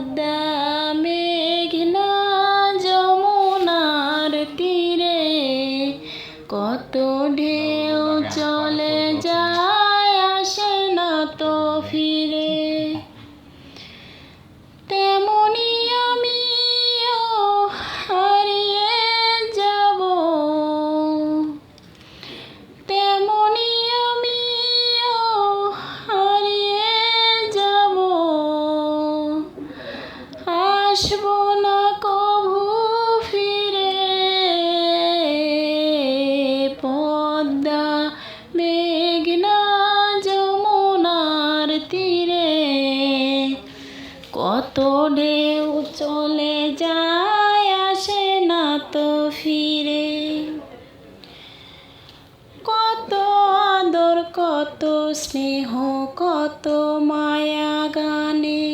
পদ্মা মেঘনা যমুনার তীরে কত ঢেউ চলে যায় আসে না তো ফিরে। তেমনি আমিও হারিয়ে যাব, তেমনি আমিও হারিয়ে যাব, আসবো না কভু ফিরে। পদ্মা মেঘনা যমুনার তীরে কত ঢেউ চলে যায় আসে না তো ফিরে। কত আদর কত স্নেহ কত মায়া গানে